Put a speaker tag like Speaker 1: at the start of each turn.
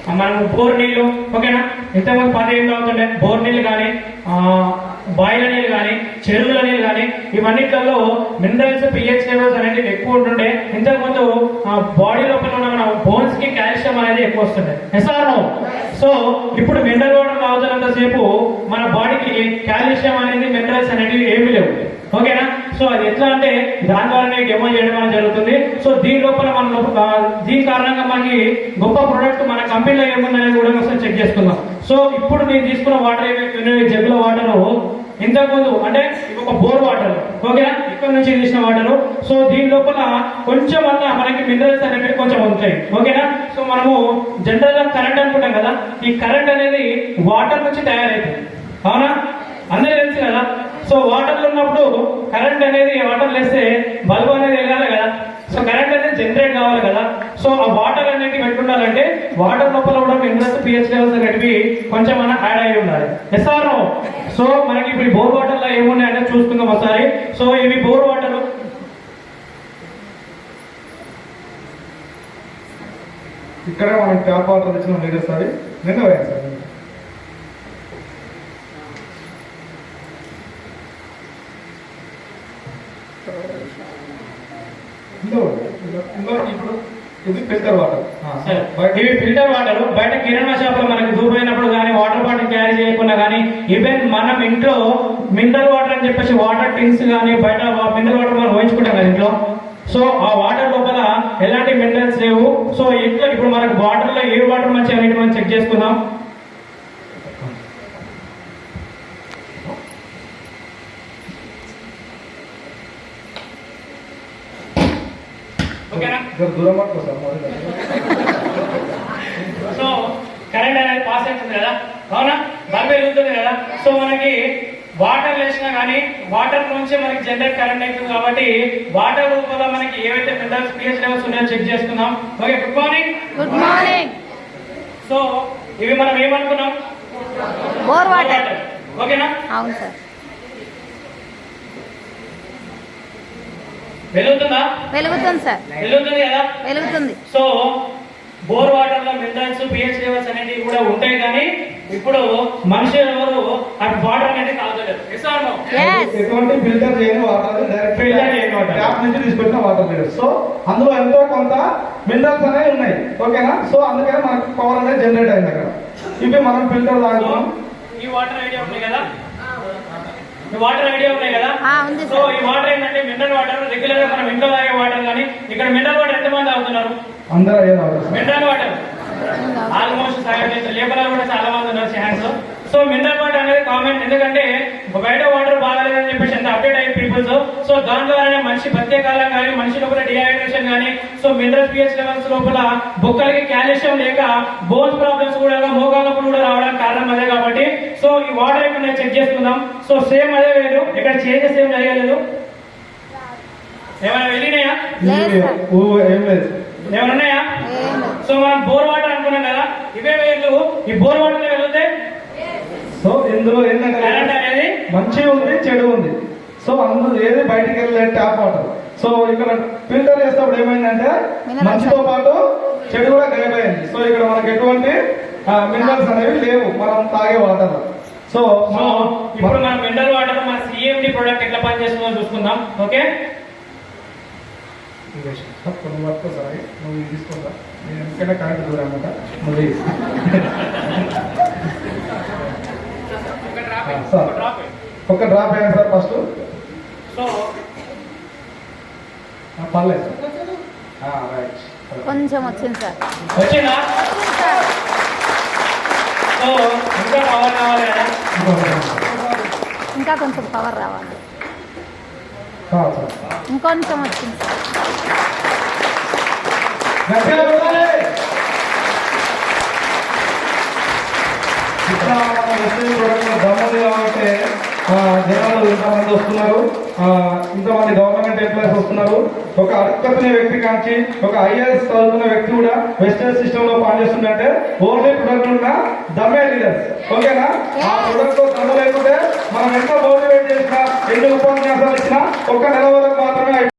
Speaker 1: మనం బోర్ నీళ్లు ఓకేనా, ఇంతకుముందు 10 ఏళ్ళు అవుతుండే బోర్ నీళ్ళు కానీ బాయిల నీళ్ళు కానీ చెరువుల నీళ్ళు కానీ ఇవన్నిట్లలో మినరల్స్ పిహెచ్ లెవెల్స్ అనేవి ఎక్కువ ఉంటుండే. ఇంతకుముందు బాడీ లోపల ఉన్న మన బోన్స్ కి కాల్షియం అనేది ఎక్కువ వస్తుండే. ఎస్ఆర్ఓ సో ఇప్పుడు మినరల్ వాటర్ తాగుతున్నంత సేపు మన బాడీకి కాల్షియం అనేది మినరల్స్ అనేవి ఏమీ లేవు ఓకేనా. సో అది ఎట్లా అంటే దాని ద్వారానే డెమో చేయడం అనేది జరుగుతుంది. సో దీని లోపల మన దీని కారణంగా మనకి గొప్ప ప్రొడక్ట్ మన కంపెనీలో ఏముందనేది కూడా ఒకసారి చెక్ చేసుకుందాం. సో ఇప్పుడు నేను తీసుకున్న వాటర్ ఏమైతే జగ్గుల వాటర్ ఇంతకుముందు అంటే ఒక బోర్ వాటర్ ఓకేనా, ఇక్కడ నుంచి తీసిన వాటర్. సో దీని లోపల కొంచెం వల్ల మనకి మినరల్స్ అనేవి కొంచెం ఉంటాయి ఓకేనా. సో మనము జనరల్ గా కరెంట్ అనుకుంటాం కదా, ఈ కరెంట్ అనేది వాటర్ నుంచి తయారైతుంది అవునా, అందరూ తెలుసు కదా. సో వాటర్ లో ఉన్నప్పుడు కరెంట్ అనేది వాటర్ లేస్తే బల్బ్ అనేది వెలగాలి కదా. సో కరెంట్ అనేది జనరేట్ కావాలి కదా. సో ఆ వాటర్ అనేది పెట్టుకుండాలంటే వాటర్ లోపల కూడా మినరల్స్ పిహెచ్ లెవెల్స్ అనేవి కొంచెం మనం యాడ్ అయ్యి ఉండాలి. ఎస్ఆర్ఓ సో మనకి ఇప్పుడు బోర్ వాటర్ లో ఏమున్నాయంటే చూసుకుందాం ఒకసారి. సో ఇవి బోర్ వాటర్,
Speaker 2: ఇక్కడ మనం ట్యాప్ వాటర్ తెచ్చిన లీటర్స్ అవి నిన్న పోయాం సార్. ఇప్పుడు ఇది ఫిల్టర్ వాటర్.
Speaker 1: ఇవి ఫిల్టర్ వాటర్. బయట కిరాణా షాప్ లో మనకి దూరమైనప్పుడు కానీ వాటర్ బాటిల్ క్యారీ చేయకుండా కానీ ఈవెన్ మనం ఇంట్లో మినరల్ వాటర్ అని చెప్పేసి వాటర్ టిన్స్ కానీ బయట మినరల్ వాటర్ మనం పోయించుకుంటాం కదా ఇంట్లో. సో ఆ వాటర్ లోపల ఎలాంటి మినరల్స్ లేవు. సో ఇట్లా ఇప్పుడు మనకు వాటర్ లో ఏ వాటర్ మంచి అనేది మనం చెక్ చేసుకుందాం. సో కరెంట్ అనేది పాస్ అవుతుంది కదా అవునా, బల్బ్ వెలుగుతుంది కదా. సో మనకి వాటర్ వేసినా కానీ వాటర్ నుంచి మనకి జనరేట్ కరెంట్ అవుతుంది కాబట్టి వాటర్ రూపంలో మనకి ఏవైతే మినరల్స్ పిహెచ్ లెవెల్స్ ఉన్నాయో చెక్ చేసుకుందాం. Okay, good morning.
Speaker 3: Good morning.
Speaker 1: So ఇవి మనం ఏమనుకున్నాం,
Speaker 3: బోర్ వాటర్
Speaker 1: ఓకేనా.
Speaker 3: అవును సార్.
Speaker 1: వెలుగుతుందా?
Speaker 3: వెలుగుతుంది సార్.
Speaker 1: వెలుగుతుంది కదా, వెలుగుతుంది. సో బోర్ వాటర్ లో మినరల్స్ పిహెచ్ లెవెల్స్ అనేవి కూడా ఉంటాయి కానీ ఇప్పుడు మనుషులు ఎవరు ఆ వాటర్ అనేది తాగుతలేరు.
Speaker 2: ఎటువంటి ఫిల్టర్ చేయని వాటర్, డైరెక్ట్ ఫిల్టర్ చేయని వాటర్, ట్యాప్ నుంచి తీసుకొచ్చిన వాటర్ లీటర్స్. సో అందులో ఎంతో కొంత మినరల్స్ అనేవి ఉన్నాయి ఓకేనా. సో అందుకని మనకు పవర్ అనేది జనరేట్ అయింది అక్కడ. ఇవి మనం ఫిల్టర్ తాగుతాం.
Speaker 1: ఈ వాటర్ ఐడియా ఉన్నాయి కదా, వాటర్ ఐడియా ఉన్నాయి కదా. సో ఈ వాటర్ ఏంటంటే మినరల్ వాటర్. రెగ్యులర్ గా మనం ఇంట్లో తాగే వాటర్ కానీ ఇక్కడ మినరల్ వాటర్ ఎంతమంది తాగుతున్నారు?
Speaker 2: అందరూ
Speaker 1: మినరల్ వాటర్ ఆల్మోస్ట్ లేబర్ కూడా చాలా మంది ఉన్నారు హ్యాండ్స్. సో మినరల్ వాటర్ అనేది కామన్, ఎందుకంటే బయట వాటర్ బాగాలేదని చెప్పేసి ఎంత అప్డేట్ అయ్యే పీపుల్స్. సో దాని ద్వారానే మనిషి ప్రత్యేకాలం కానీ మనిషి లోపల డిహైడ్రేషన్ కానీ సో మినరల్ పిహెచ్ లెవెల్స్ లోపల బొక్కలకి కాల్షియం లేక బోన్స్ ప్రాబ్లమ్స్ కూడా మోకాళ్ళప్పుడు కూడా రావడానికి కారణం అదే కాబట్టి. సో ఈ వాటర్ ఇక్కడ చెక్ చేసుకుందాం. సో సేమ్ అదే వేరు, ఇక్కడ చేంజెస్ ఏం జరగలేదు. ఏమైనా వెళ్ళినాయా? ఏమైనా ఉన్నాయా? సో మనం బోర్ వాటర్ అనుకున్నాం కదా, ఇవే వేర్లు ఈ బోర్ వాటర్ వెళ్తే.
Speaker 2: సో ఇందులో ఏంటంటే
Speaker 1: కరెంట్ అనేది
Speaker 2: మంచి ఉంది చెడు ఉంది. సో అందులో ఏది బయటికి వెళ్ళలేదు ట్యాప్ వాటర్. సో ఇక్కడ ఫిల్టర్ చేసేటప్పుడు ఏమైందంటే మంచితో పాటు చెడు కూడా గాయమైంది. సో ఇక్కడ మనకి ఎటువంటి మినరల్స్ అనేవి లేవు మనం తాగే వాటర్. సో
Speaker 1: ఇప్పుడు మనం మినరల్ వాటర్ మన సిఎండి ప్రొడక్ట్ ఎట్లా పనిచేస్తుందో చూసుకుందాం. ఓకే,
Speaker 2: కొన్ని వర్క్ సారీ నువ్వు తీసుకుంటా, నేను ఎందుకంటే కరెంట్ దూరం అనమాట. మళ్ళీ ఒక డ్రాప్ అయ్యాను సార్ ఫస్ట్.
Speaker 1: సో
Speaker 2: పర్లేదు సార్, రైట్.
Speaker 3: కొంచెం వచ్చింది సార్.
Speaker 1: వచ్చిందా? సో ఇంకా పవర్ కావాలి కదా,
Speaker 3: ఇంకా కొంచెం పవర్ రావాలి. ఇంకొంచెం వచ్చింది సార్.
Speaker 2: ఇక్కడ మన వెస్టర్న్ ప్రోడక్ట్ గవర్నమెంట్ కాబట్టి జనాలు ఇంతమంది వస్తున్నారు, ఇంతమంది గవర్నమెంట్ ఎంప్లాయీస్ వస్తున్నారు. ఒక అడుక్కునే వ్యక్తి కాంచి ఒక ఐఏఎస్ చదువుకున్న వ్యక్తి కూడా వెస్టర్న్ సిస్టమ్ లో పనిచేస్తుందంటే ఓన్లీ ప్రొడక్ట్ ఉన్న దమ్మే లీడర్స్ ఓకేనా. ఆ ప్రొడక్ట్ తో దమ్ము లేకుంటే మనం ఎంత మోటివేట్ చేసినా ఎన్ని ఉపన్యాసాలు ఇచ్చినా ఒక్క నెల వరకు మాత్రమే